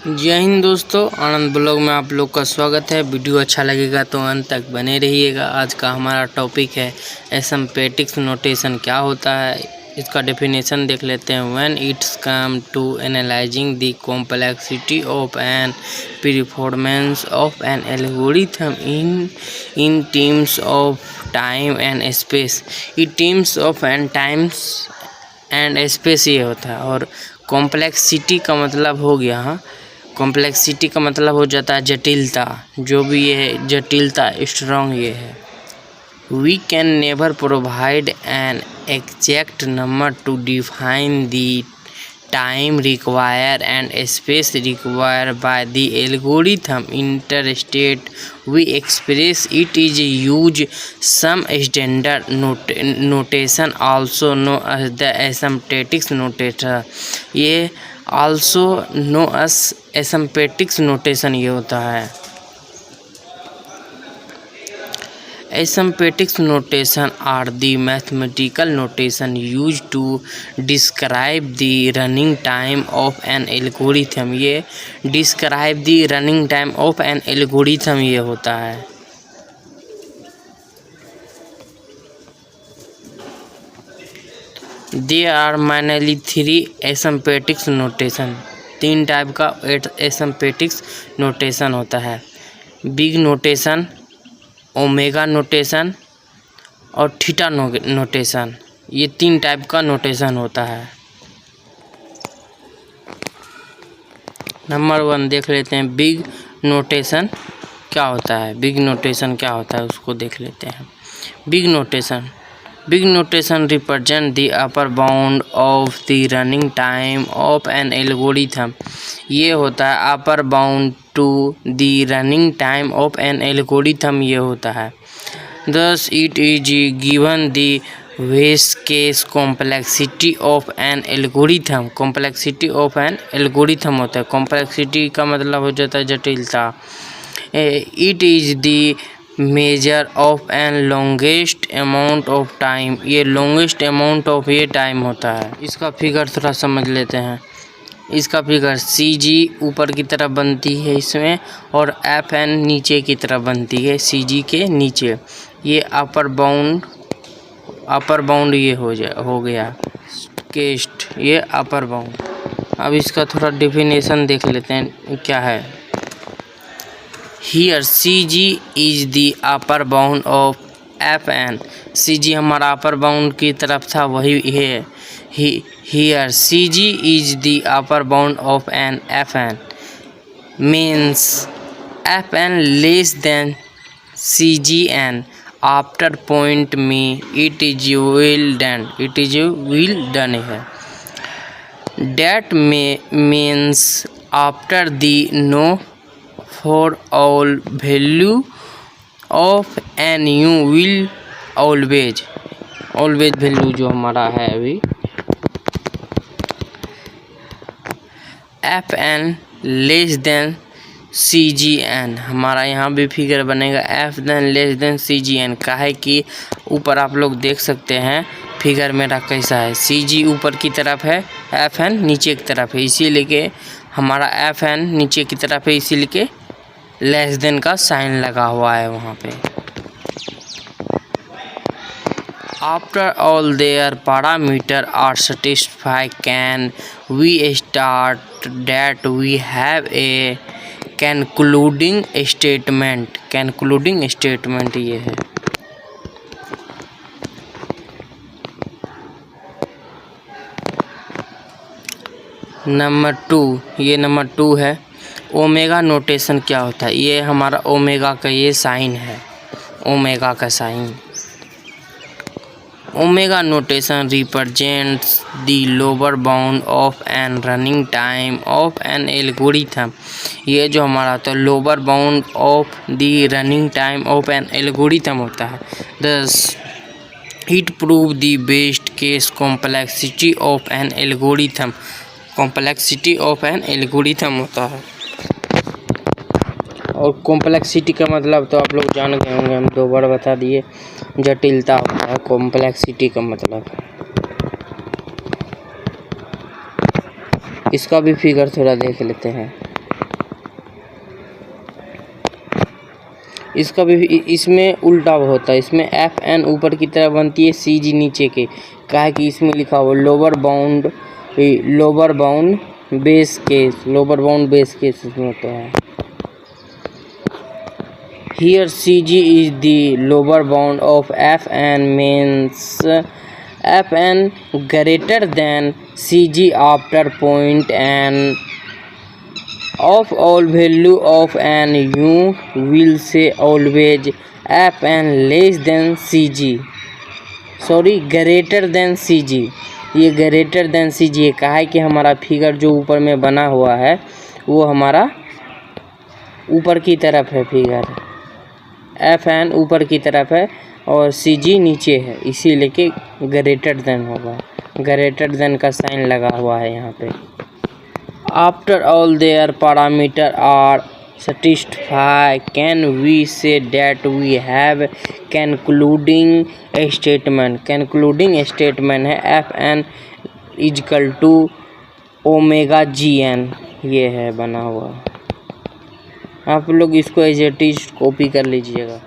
जय हिंद दोस्तों, आनंद ब्लॉग में आप लोग का स्वागत है। वीडियो अच्छा लगेगा तो अंत तक बने रहिएगा। आज का हमारा टॉपिक है एसिम्प्टोटिक नोटेशन क्या होता है, इसका डेफिनेशन देख लेते हैं। When it's come to analysing the complexity of an performance of an algorithm in terms of time and space, in terms of an times and space ये होता है। और कॉम्प्लेक्सिटी का मतलब हो गया, कॉम्प्लेक्सिटी का मतलब हो जाता है जटिलता। जो भी ये है जटिलता स्ट्रॉन्ग ये है। We can never provide an exact number to define the time require and space require by the algorithm interstate we express it is use some standard notation also know as the asymptotic notation. ये also know as asymptotic notation ये होता है। Asymptotic notation are the mathematical notation use to describe the running time of an algorithm. ये describe the running time of an algorithm ये होता है। There are mainly three asymptotic notation। तीन type का asymptotic notation होता है। Big notation, omega notation और theta notation. ये तीन टाइप का नोटेशन होता है। नंबर 1 देख लेते हैं, बिग नोटेशन क्या होता है। बिग नोटेशन क्या होता है उसको देख लेते हैं। Big notation represent the upper bound of the running time of an algorithm. ये होता है upper bound to the running time of an algorithm ये होता है। Thus it is given the base case complexity of an algorithm। complexity of an algorithm होता है। complexity का मतलब हो जाता है जटिलता। It is the measure of an longest amount of time। ये longest amount of ये टाइम होता है। इसका फिगर थोड़ा समझ लेते हैं। इसका फिगर CG ऊपर की तरफ बनती है इसमें, और FN नीचे की तरफ बनती है CG के नीचे। ये अपर बाउंड ये हो गया केस्ट, ये अपर बाउंड। अब इसका थोड़ा डेफिनेशन देख लेते हैं क्या है। Here CG is the upper bound of FN। CG हमारा अपर बाउंड की तरफ था, वही है। Here CG is the upper bound of an FN means FN less than CGN after point में it is well done है। That means after the no for all value of n you will always value जो हमारा है अभी FN less than CGN। हमारा यहाँ भी figure बनेगा FN लेस देन CGN। का है कि ऊपर आप लोग देख सकते हैं फिगर मेरा कैसा है। CG ऊपर की तरफ है, FN नीचे की तरफ है, इसीलिए के हमारा FN नीचे की तरफ है, इसीलिए के लेस देन का साइन लगा हुआ है वहाँ पे। After all their parameters are satisfied, can we start that we have a concluding statement। concluding statement ये है। नंबर 2, ये नंबर 2 है। ओमेगा नोटेशन क्या होता है। ये हमारा ओमेगा का ये साइन है, ओमेगा का sign. Omega notation represents the lower bound of an running time of an algorithm. ये जो हमारा तो lower bound of the running time of an algorithm होता है। Thus it prove the best case complexity of an algorithm. Complexity of an algorithm होता है। और complexity का मतलब तो आप लोग जान गए होंगे, हम 2 बार बता दिए। जटिलता होता है कॉम्प्लेक्सिटी का मतलब। इसका भी फिगर थोड़ा देख लेते हैं। इसका भी इसमें उल्टा होता है, इसमें एफ एन ऊपर की तरफ बनती है, सी जी नीचे के, क्या है कि इसमें लिखा हुआ लोअर बाउंड बेस केस इसमें होता है। Here Cg is the lower bound of Fn means Fn greater than Cg after point n of all value of n you will say always Fn less than Cg, sorry greater than Cg। ये greater than Cg कहा है कि हमारा figure जो ऊपर में बना हुआ है वो हमारा ऊपर की तरफ है, फिगर Fn ऊपर की तरफ है और Cg नीचे है, इसीलिए कि ग्रेटर देन होगा, ग्रेटर देन का साइन लगा हुआ है यहाँ पे। After all there parameter are satisfied can we say that we have concluding statement है Fn equal to omega Gn, ये है बना हुआ। आप लोग इसको एज इट इज कॉपी कर लीजिएगा।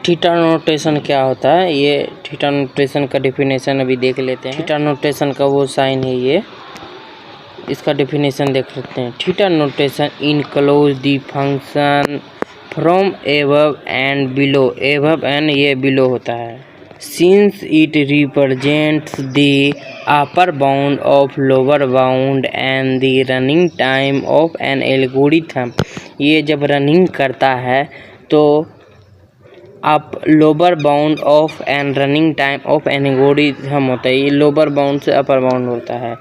थीटा नोटेशन क्या होता है, ये थीटा नोटेशन का डेफिनेशन अभी देख लेते हैं। थीटा नोटेशन का वो साइन है ये, इसका डेफिनेशन देख लेते हैं। Theta notation enclose the function from above and below, above and ये बिलो होता है। Since it represents the upper bound of lower bound and the running time of an algorithm, ये जब रनिंग करता है तो आप lower bound of and running time of an algorithm होता है, ये लोअर बाउंड से अपर बाउंड होता है।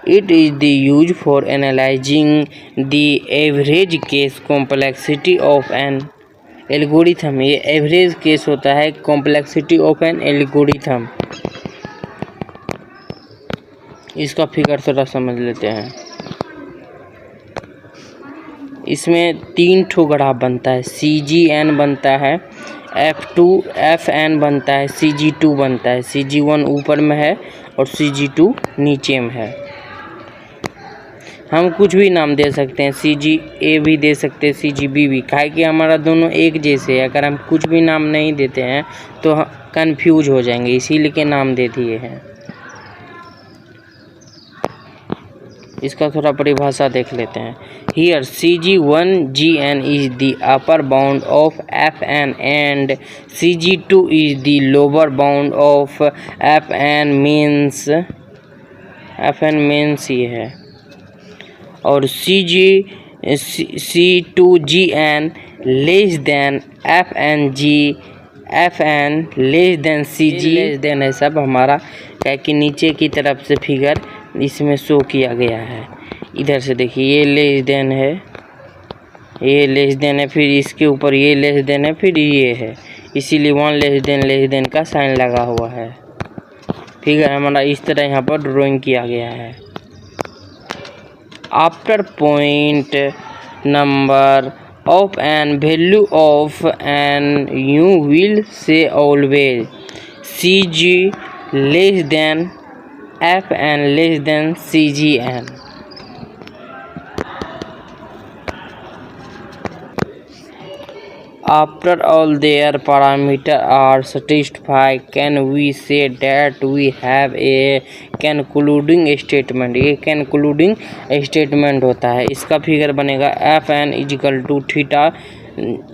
It is the use for analysing the average case complexity of an algorithm, ये एवरेज केस होता है कॉम्प्लेक्सिटी ऑफ एन एल्गोरिथम। इसका फिगर थोड़ा समझ लेते हैं। इसमें 3 ठो ग्राफ बनता है, Cgn बनता है, Fn बनता है, Cg2 बनता है। Cg1 ऊपर में है और Cg2 नीचे में है। हम कुछ भी नाम दे सकते हैं, Cga भी दे सकते हैं, Cgb भी, काहे कि हमारा दोनों एक जैसे है। अगर हम कुछ भी नाम नहीं देते हैं तो कंफ्यूज हो जाएंगे, इसीलिए के नाम दे दिए हैं। इसका थोड़ा परिभाषा देख लेते हैं। Here Cg1Gn is the upper bound of Fn and Cg2 is the lower bound of Fn means ये है, और C2Gn less than Fn less than Cg less than है सब हमारा, क्या कि नीचे की तरफ से फिगर इसमें शो किया गया है। इधर से देखिए ये लेस देन है, ये लेस देन है, फिर इसके ऊपर ये लेस देन है, फिर ये है, इसीलिए 1 लेस देन का साइन लगा हुआ है। फिगर हमारा इस तरह यहाँ पर ड्राइंग किया गया है। After point number of an value of n you will say always Cg less than Fn less than Cgn। After all their parameters are satisfied can we say that we have a concluding statement, ये concluding statement होता है। इसका figure बनेगा Fn equal to theta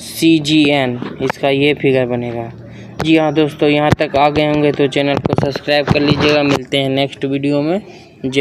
Cgn, इसका ये figure बनेगा। जी हाँ दोस्तों, यहाँ तक आ गए होंगे तो चैनल को सब्सक्राइब कर लीजिएगा। मिलते हैं नेक्स्ट वीडियो में।